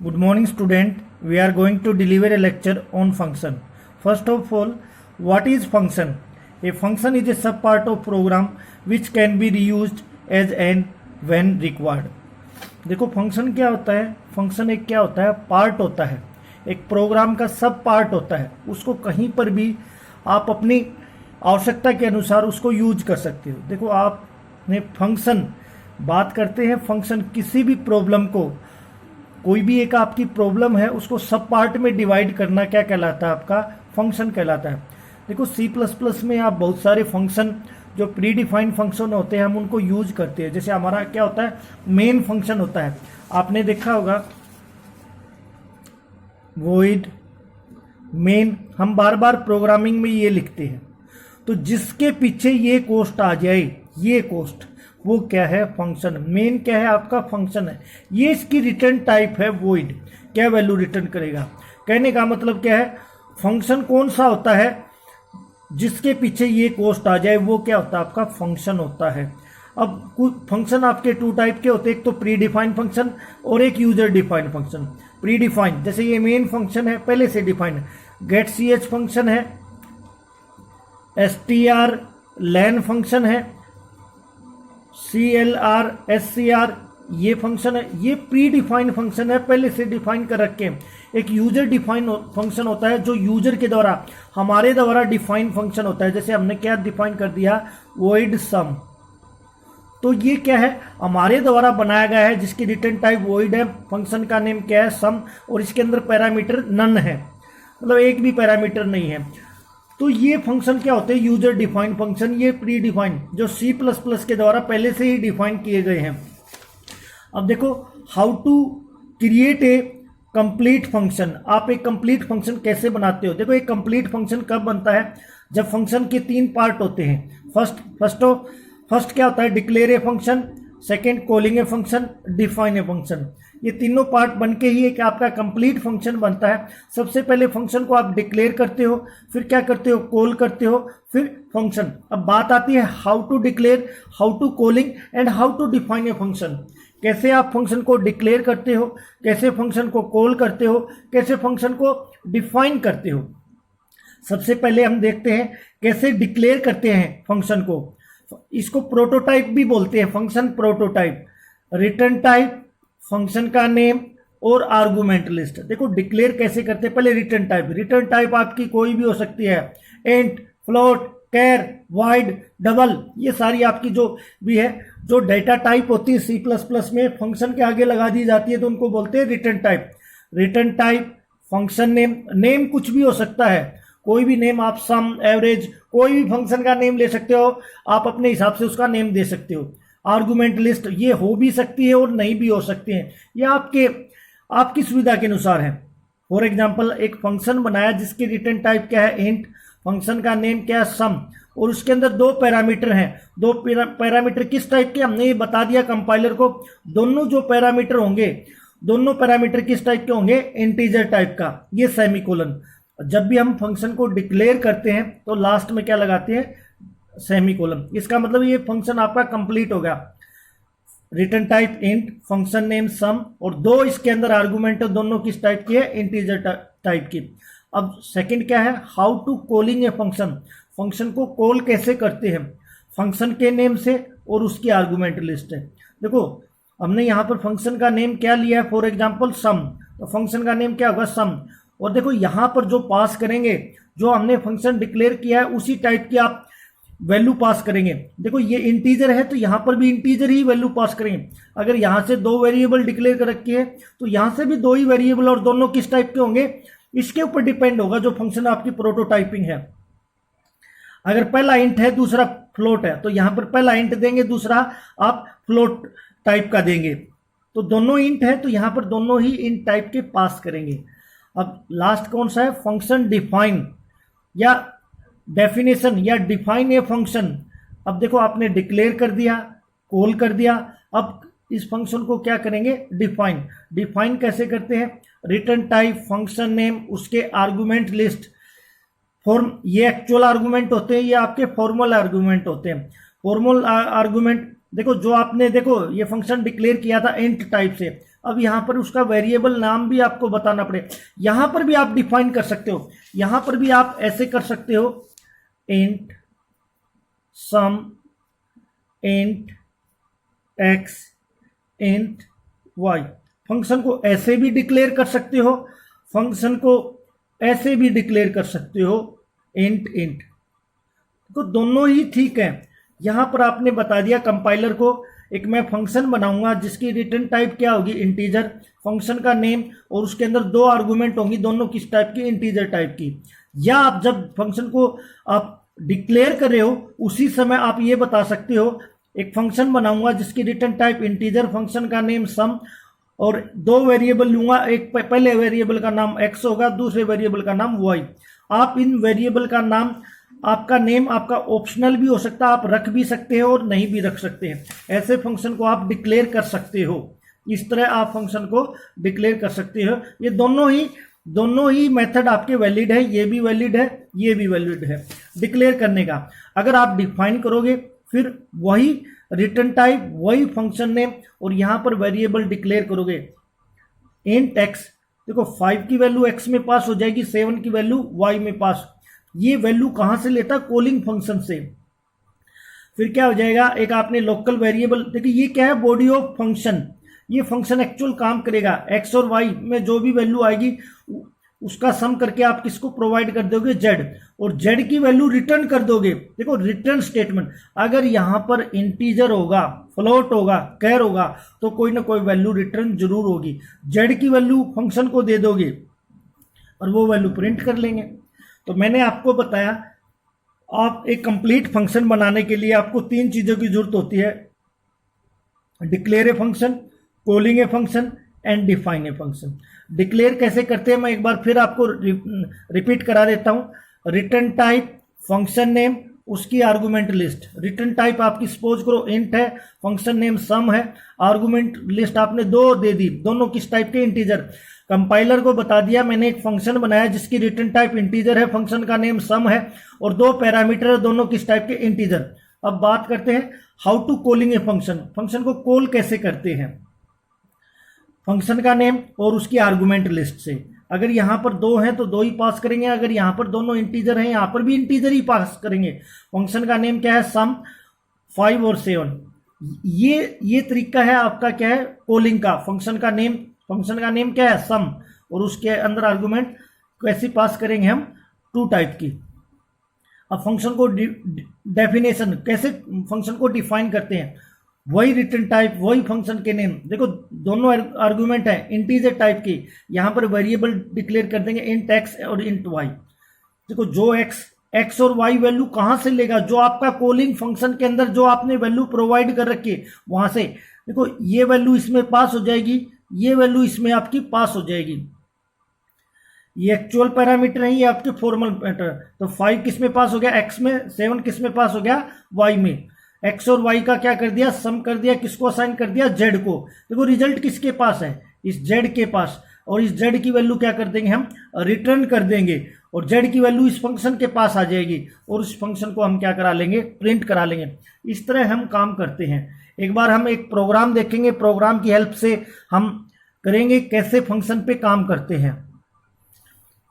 Good morning, student. We are going to deliver a lecture on function. First of all, what is function? A function is a subpart of program which can be reused as and when required. देखो function क्या होता है। Function एक क्या होता है, part होता है, एक प्रोग्राम का सब पार्ट होता है। उसको कहीं पर भी आप अपनी आवश्यकता के अनुसार उसको यूज कर सकते हो। देखो आपने फंक्शन बात करते हैं, फंक्शन किसी भी प्रॉब्लम को, कोई भी एक आपकी प्रॉब्लम है उसको सब पार्ट में डिवाइड करना क्या कहलाता है, आपका फंक्शन कहलाता है। देखो C++ में आप बहुत सारे फंक्शन जो प्री डिफाइंड फंक्शन होते हैं हम उनको यूज करते हैं। जैसे हमारा क्या होता है, मेन फंक्शन होता है, आपने देखा होगा वॉइड मेन, हम बार बार प्रोग्रामिंग में ये लिखते हैं। तो जिसके पीछे ये कोस्ट आ जाए, ये कोस्ट, वो क्या है, फंक्शन। मेन क्या है, आपका फंक्शन है। ये इसकी रिटर्न टाइप है वॉइड, क्या वैल्यू रिटर्न करेगा। कहने का मतलब क्या है, फंक्शन कौन सा होता है जिसके पीछे ये कोस्ट आ जाए, वो क्या होता है, आपका फंक्शन होता है। अब कुछ फंक्शन आपके टू टाइप के होते हैं, एक तो प्री डिफाइंड फंक्शन और एक user defined function. Pre defined जैसे ये मेन फंक्शन है, पहले से डिफाइंड। गेट ch फंक्शन है, str len फंक्शन है, clr scr ये फंक्शन है। ये प्री डिफाइंड फंक्शन है, पहले से डिफाइन कर रखे हैं। एक यूजर डिफाइन फंक्शन होता है जो यूजर के द्वारा, हमारे द्वारा डिफाइन फंक्शन होता है। जैसे हमने क्या डिफाइन कर दिया, वॉइड सम। तो ये क्या है, हमारे द्वारा बनाया गया है, जिसकी रिटर्न टाइप वॉइड है। फंक्शन का नेम क्या है, सम, और इसके अंदर पैरामीटर नन है, मतलब एक भी पैरामीटर नहीं है। तो ये फंक्शन क्या होते हैं, यूजर डिफाइंड फंक्शन। ये प्री डिफाइंड जो C++ के द्वारा पहले से ही डिफाइन किए गए हैं। अब देखो how to create a complete function. आप एक कंप्लीट फंक्शन कैसे बनाते हो। देखो एक कंप्लीट फंक्शन कब बनता है, जब फंक्शन के तीन पार्ट होते हैं। फर्स्ट क्या होता है, declare a function, second calling a function, define a function. ये तीनों पार्ट बनके ही एक आपका कंप्लीट फंक्शन बनता है। सबसे पहले फंक्शन को आप डिक्लेयर करते हो, फिर क्या करते हो, कॉल करते हो, फिर फंक्शन। अब बात आती है how to declare, how to calling and how to define a function. कैसे आप फंक्शन को डिक्लेयर करते हो, कैसे फंक्शन को कॉल करते हो, कैसे फंक्शन को डिफाइन करते हो। सबसे पहले हम देखते हैं कैसे डिक्लेयर करते हैं फंक्शन को। इसको प्रोटोटाइप भी बोलते हैं, function prototype. Return type, function का नेम और आर्गुमेंट लिस्ट। देखो डिक्लेयर कैसे करते हैं, पहले रिटर्न टाइप। रिटर्न टाइप आपकी कोई भी हो सकती है, इंट, फ्लोट, कैर, वाइड, डबल, ये सारी आपकी जो भी है, जो डेटा टाइप होती है C++ में फंक्शन के आगे लगा दी जाती है, तो उनको बोलते हैं return type. Return type, function name, name कुछ भी हो सकता है, कोई भी नेम आप, सम, एवरेज, कोई भी फंक्शन का नेम ले सकते हो, आप अपने हिसाब से उसका नेम दे सकते हो। आर्गुमेंट लिस्ट, ये हो भी सकती है और नहीं भी हो सकती है, ये आपकी सुविधा के अनुसार है। फॉर एग्जाम्पल एक फंक्शन बनाया जिसकी रिटर्न टाइप क्या है, इंट, फंक्शन का नेम क्या है, सम, और उसके अंदर दो पैरामीटर हैं। दो पैरामीटर किस टाइप के, हमने ये बता दिया कंपाइलर को। दोनों जो पैरामीटर होंगे, दोनों पैरामीटर किस टाइप के होंगे, इंटीजर टाइप का। ये सेमीकोलन। जब भी हम फंक्शन को डिक्लेयर करते हैं तो लास्ट में क्या लगाते हैं, सेमीकोलन। इसका मतलब ये फंक्शन आपका कंप्लीट होगा। Return type int, function name sum, और दो इसके अंदर आर्गुमेंट, दोनों किस टाइप की है, इंटीजर टाइप की। अब सेकंड क्या है, how to calling a function. Function को कॉल कैसे करते हैं, फंक्शन के नेम से और उसकी आर्गुमेंट लिस्ट है। देखो हमने यहाँ पर फंक्शन का नेम क्या लिया है, फॉर एग्जाम्पल सम, तो फंक्शन का नेम क्या होगा, सम। और देखो यहाँ पर जो पास करेंगे, जो हमने फंक्शन डिक्लेयर किया है उसी टाइप की आप वैल्यू पास करेंगे। देखो ये इंटीजर है तो यहाँ पर भी इंटीजर ही वैल्यू पास करेंगे। अगर यहाँ से दो वेरिएबल डिक्लेयर कर रखी है तो यहाँ से भी दो ही वेरिएबल, और दोनों किस टाइप के होंगे, इसके ऊपर डिपेंड होगा जो फंक्शन आपकी प्रोटोटाइपिंग है। अगर पहला इंट है दूसरा फ्लोट है, तो यहाँ पर पहला इंट देंगे, दूसरा आप फ्लोट टाइप का देंगे। तो दोनों इंट है तो यहाँ पर दोनों ही इंट टाइप के पास करेंगे। अब लास्ट कौन सा है, फंक्शन डिफाइन या डेफिनेशन या डिफाइन ए फंक्शन। अब देखो आपने डिक्लेयर कर दिया, कॉल कर दिया, अब इस फंक्शन को क्या करेंगे, डिफाइन। डिफाइन कैसे करते हैं, रिटर्न टाइप, फंक्शन नेम, उसके आर्गुमेंट लिस्ट। फॉर्म, ये एक्चुअल आर्गुमेंट होते हैं, ये आपके फॉर्मल आर्गुमेंट होते हैं। फॉर्मल आर्गुमेंट देखो जो आपने, देखो ये फंक्शन डिक्लेयर किया था इंट टाइप से, अब यहाँ पर उसका वेरिएबल नाम भी आपको बताना पड़ेगा। यहाँ पर भी आप डिफाइन कर सकते हो, यहाँ पर भी आप ऐसे कर सकते हो, int sum, int x, int y. Function को ऐसे भी डिक्लेयर कर सकते हो, फंक्शन को ऐसे भी डिक्लेयर कर सकते हो, इंट इंट। तो दोनों ही ठीक है। यहाँ पर आपने बता दिया कंपाइलर को, एक मैं फंक्शन बनाऊंगा जिसकी रिटर्न टाइप क्या होगी, इंटीजर, फंक्शन का नेम, और उसके अंदर 2 आर्गुमेंट होंगी, दोनों किस टाइप की, इंटीजर टाइप की। या आप जब फंक्शन को आप डिक्लेयर कर रहे हो उसी समय आप ये बता सकते हो, एक फंक्शन बनाऊंगा जिसकी रिटर्न टाइप इंटीजर, फंक्शन का नेम सम, और 2 वेरिएबल लूंगा, एक पहले वेरिएबल का नाम x होगा, दूसरे वेरिएबल का नाम y। आप इन वेरिएबल का नाम, आपका नेम आपका ऑप्शनल भी हो सकता है, आप रख भी सकते हो और नहीं भी रख सकते हैं। ऐसे फंक्शन को आप डिक्लेयर कर सकते हो, इस तरह आप फंक्शन को डिक्लेयर कर सकते हो। ये दोनों ही मेथड आपके वैलिड है, ये भी वैलिड है, ये भी वैलिड है डिक्लेयर करने का। अगर आप डिफाइन करोगे फिर वही रिटर्न टाइप, वही फंक्शन नेम, और यहां पर वेरिएबल डिक्लेयर करोगे, इंट एक्स। देखो 5 की वैल्यू x में पास हो जाएगी, 7 की वैल्यू y में पास। ये वैल्यू कहां से लेता, कॉलिंग फंक्शन से। फिर क्या हो जाएगा, एक आपने लोकल वेरिएबल, देखिए ये क्या है, बॉडी ऑफ फंक्शन। ये फंक्शन एक्चुअल काम करेगा, x और y में जो भी वैल्यू आएगी उसका सम करके आप किसको प्रोवाइड कर दोगे, z, और z की वैल्यू रिटर्न कर दोगे। देखो रिटर्न स्टेटमेंट, अगर यहां पर इंटीजर होगा, फ्लोट होगा, कैर होगा, तो कोई ना कोई वैल्यू रिटर्न जरूर होगी। z की वैल्यू फंक्शन को दे दोगे और वो वैल्यू प्रिंट कर लेंगे। तो मैंने आपको बताया, आप एक कंप्लीट फंक्शन बनाने के लिए आपको 3 चीजों की जरूरत होती है, declare a function, calling a function and define a function. Declare कैसे करते हैं मैं एक बार फिर आपको रिपीट करा देता हूं। रिटर्न टाइप, फंक्शन नेम, उसकी आर्गुमेंट लिस्ट। रिटर्न टाइप आपकी सपोज करो इंट है, फंक्शन नेम सम है, आर्गुमेंट लिस्ट आपने 2 दे दी, दोनों किस टाइप के, इंटीजर। कंपाइलर को बता दिया मैंने एक फंक्शन बनाया जिसकी रिटर्न टाइप इंटीजर है, फंक्शन का नेम सम है, और 2 पैरामीटर है, दोनों किस टाइप के, इंटीजर। अब बात करते हैं how to calling a function. Function को कॉल कैसे करते हैं, फंक्शन का नेम और उसकी आर्गुमेंट लिस्ट से। अगर यहां पर 2 हैं तो 2 ही पास करेंगे, अगर यहां पर दोनों इंटीजर हैं यहां पर भी इंटीजर ही पास करेंगे। फंक्शन का नेम क्या है, सम, 5 और 7। ये तरीका है आपका क्या है, कॉलिंग का। फंक्शन का नेम क्या है, सम, और उसके अंदर आर्गुमेंट कैसे पास करेंगे हम, 2 टाइप की। अब फंक्शन को डेफिनेशन, कैसे फंक्शन को डिफाइन करते हैं, वही रिटर्न टाइप, वही फंक्शन के नेम। देखो दोनों आर्गुमेंट है इंटीजर टाइप की, यहां पर वेरिएबल डिक्लेयर कर देंगे, इंट एक्स और इंट वाई। देखो जो एक्स और वाई वैल्यू कहां से लेगा, जो आपका कॉलिंग फंक्शन के अंदर जो आपने वैल्यू प्रोवाइड कर रखी है वहां से। देखो ये वैल्यू इसमें पास हो जाएगी, ये वैल्यू इसमें आपकी पास हो जाएगी। ये एक्चुअल पैरामीटर है, ये आपके फॉर्मल पैरामीटर। तो 5 किस में पास हो गया, एक्स में, 7 किस में पास हो गया, वाई में। एक्स और वाई का क्या कर दिया, सम कर दिया, किसको असाइन कर दिया, जेड को। देखो रिजल्ट किसके पास है, इस जेड के पास, और इस जेड की वैल्यू क्या कर देंगे हम, रिटर्न कर देंगे, और जेड की वैल्यू इस फंक्शन के पास आ जाएगी, और उस फंक्शन को हम क्या करा लेंगे, प्रिंट करा लेंगे। इस तरह हम काम करते हैं। एक बार हम एक प्रोग्राम देखेंगे, प्रोग्राम की हेल्प से हम करेंगे कैसे फंक्शन पे काम करते हैं।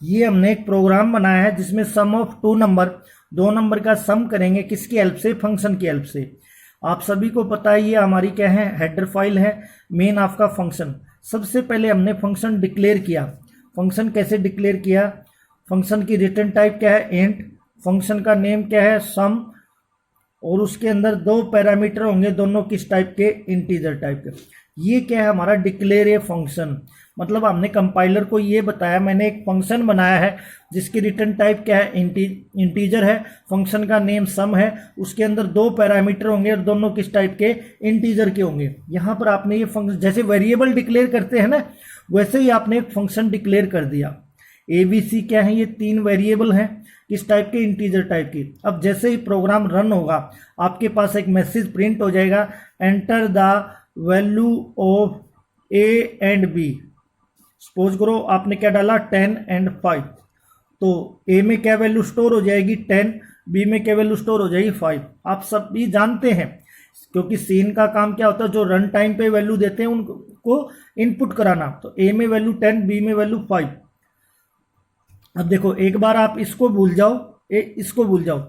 ये हमने एक प्रोग्राम बनाया है जिसमें सम ऑफ 2 नंबर, 2 नंबर का सम करेंगे, किसकी हेल्प से, फंक्शन की हेल्प से। आप सभी को पता है ये हमारी क्या है, हेडर फाइल है, मेन आपका फंक्शन। सबसे पहले हमने फंक्शन डिक्लेयर किया। फंक्शन कैसे डिक्लेयर किया, फंक्शन की रिटर्न टाइप क्या है, इंट, फंक्शन का नेम क्या है, सम, और उसके अंदर 2 पैरामीटर होंगे, दोनों किस टाइप के, इंटीजर टाइप के। ये क्या है हमारा, डिक्लेयर ए फंक्शन। मतलब हमने कंपाइलर को ये बताया, मैंने एक फंक्शन बनाया है जिसकी रिटर्न टाइप क्या है, इंटीजर है, फंक्शन का नेम सम है, उसके अंदर 2 पैरामीटर होंगे और दोनों किस टाइप के, इंटीजर के होंगे। यहां पर आपने ये फंक्शन, जैसे वेरिएबल डिक्लेयर करते हैं ना, वैसे ही आपने एक फंक्शन डिक्लेयर कर दिया। ABC क्या है, ये 3 वेरिएबल हैं, किस टाइप के, इंटीजर टाइप की। अब जैसे ही प्रोग्राम रन होगा आपके पास एक मैसेज प्रिंट हो जाएगा, enter the value of A and B। Suppose करो आपने क्या डाला, 10 एंड 5, तो A में क्या वैल्यू स्टोर हो जाएगी, 10, B में क्या वैल्यू स्टोर हो जाएगी, 5। आप सब भी जानते हैं, क्योंकि सीन का काम क्या होता है, जो रन टाइम पे वैल्यू देते हैं को इनपुट कराना। तो ए में वैल्यू 10, बी में वैल्यू 5। अब देखो एक बार आप इसको भूल जाओ, इसको भूल जाओ,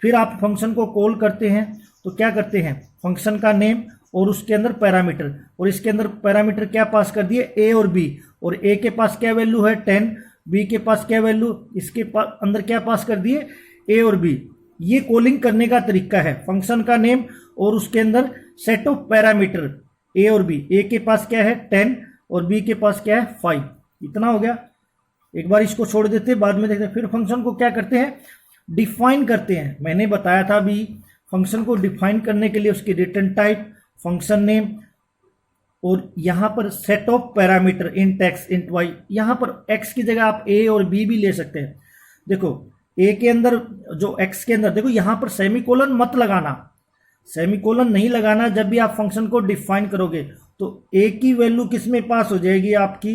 फिर आप फंक्शन को कॉल करते हैं तो क्या करते हैं, फंक्शन का नेम और उसके अंदर पैरामीटर, और इसके अंदर पैरामीटर क्या पास कर दिए, ए और बी, और ए के पास क्या वैल्यू है 10, बी के पास क्या वैल्यू, इसके अंदर क्या पास कर दिए, ए और बी। ये कॉलिंग करने का तरीका है, फंक्शन का नेम और उसके अंदर सेट ऑफ पैरामीटर ए और बी। ए के पास क्या है 10 और बी के पास क्या है 5। इतना हो गया। एक बार इसको छोड़ देते हैं, बाद में देखते हैं। फिर फंक्शन को क्या करते हैं, डिफाइन करते हैं। मैंने बताया था अभी, फंक्शन को डिफाइन करने के लिए उसकी रिटर्न टाइप, फंक्शन नेम, और यहां पर set of parameter int x int y. यहां पर एक्स की जगह आप ए और बी भी ले सकते हैं। देखो ए के अंदर जो एक्स के अंदर, देखो यहां पर सेमीकोलन मत लगाना, सेमीकोलन नहीं लगाना जब भी आप फंक्शन को डिफाइन करोगे। तो ए की वैल्यू किस में पास हो जाएगी आपकी,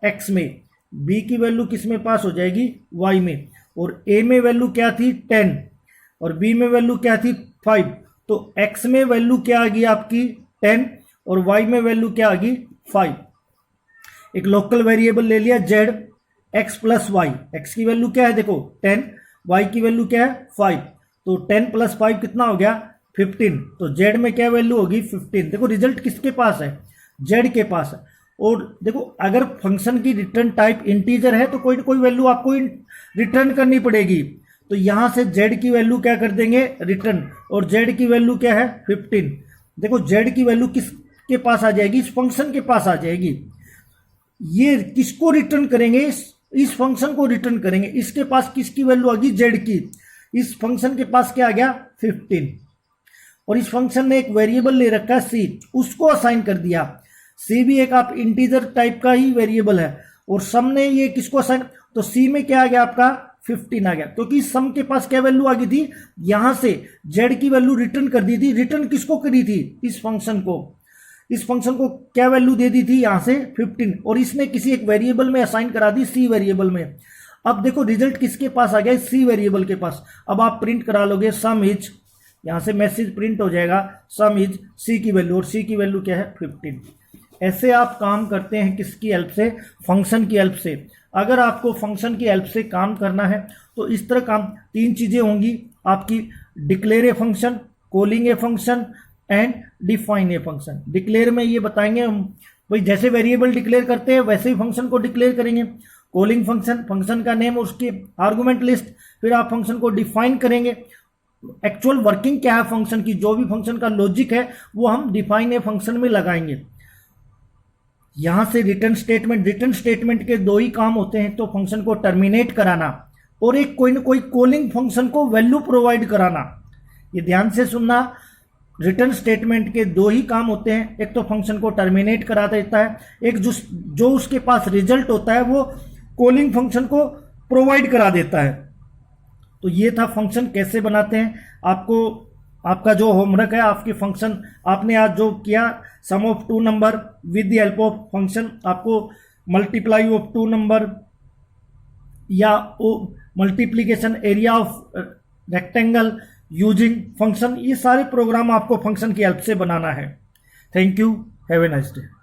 एक्स में, बी की वैल्यू किस में पास हो जाएगी, वाई में, और ए में वैल्यू क्या थी 10 और बी में वैल्यू क्या थी 5। तो एक्स में वैल्यू क्या आ गई आपकी 10 और वाई में वैल्यू क्या आ गई 5। एक लोकल वेरिएबल ले लिया z, x plus y. X की वैल्यू क्या है देखो 10, वाई की वैल्यू क्या है 5। तो 10 + 5 कितना हो गया 15। तो जेड में क्या वैल्यू होगी 15। देखो रिजल्ट किसके पास है, जेड के पास है। और देखो अगर फंक्शन की रिटर्न टाइप इंटीजर है तो कोई ना कोई वैल्यू आपको रिटर्न करनी पड़ेगी। तो यहां से जेड की वैल्यू क्या कर देंगे रिटर्न, और जेड की वैल्यू क्या है 15। देखो जेड की वैल्यू किसके पास आ जाएगी, इस फंक्शन के पास आ जाएगी। ये किसको रिटर्न करेंगे, इस फंक्शन को रिटर्न करेंगे। इसके पास किसकी वैल्यू आ गई, जेड की। इस फंक्शन के पास क्या आ गया 15, और इस फंक्शन ने एक वेरिएबल ले रखा है सी, उसको असाइन कर दिया। सी भी एक आप इंटीजर टाइप का ही वेरिएबल है, और सम ने ये किसको असाइन, तो सी में क्या आ गया आपका 15 आ गया, क्योंकि सम के पास क्या वैल्यू आ गई थी, यहां से जेड की वैल्यू रिटर्न कर दी थी। रिटर्न किसको करी थी, इस फंक्शन को। इस फंक्शन को क्या वैल्यू दे दी थी यहां से 15, और इसने किसी एक वेरिएबल में असाइन करा दी, सी वेरिएबल में। अब देखो रिजल्ट किसके पास आ गया, सी वेरिएबल के पास। अब आप प्रिंट करा लोगे सम इज, यहां से मैसेज प्रिंट हो जाएगा सम इज सी की वैल्यू, और सी की वैल्यू क्या है 15। ऐसे आप काम करते हैं किसकी हेल्प से, फंक्शन की हेल्प से। अगर आपको फंक्शन की हेल्प से काम करना है तो इस तरह काम, 3 चीजें होंगी आपकी, declare a function, calling a function and define a function. Declare में ये बताएंगे हम, भाई जैसे वेरिएबल डिक्लेयर करते हैं वैसे ही फंक्शन को डिक्लेयर करेंगे। कॉलिंग फंक्शन, फंक्शन का नेम और उसकी आर्गुमेंट लिस्ट, फिर आप फंक्शन को डिफाइन करेंगे। एक्चुअल वर्किंग क्या है फंक्शन की, जो भी फंक्शन का लॉजिक है वो हम डिफाइन ए फंक्शन में लगाएंगे। यहां से रिटर्न स्टेटमेंट, रिटर्न स्टेटमेंट के 2 ही काम होते हैं, तो फंक्शन को टर्मिनेट कराना और एक कोई ना कोई कॉलिंग फंक्शन को वैल्यू प्रोवाइड कराना। ये ध्यान से सुनना, रिटर्न स्टेटमेंट के 2 ही काम होते हैं, एक तो फंक्शन को टर्मिनेट करा देता है, एक जो उसके पास रिजल्ट होता है वो कॉलिंग फंक्शन को प्रोवाइड करा देता है। तो ये था फंक्शन कैसे बनाते हैं। आपको आपका जो होमवर्क है, आपकी फंक्शन आपने आज जो किया, sum of 2 number with the help of function, आपको मल्टीप्लाई ऑफ 2 नंबर या multiplication area of rectangle using function, ये सारे प्रोग्राम आपको फंक्शन की हेल्प से बनाना है। Thank you, have a nice day.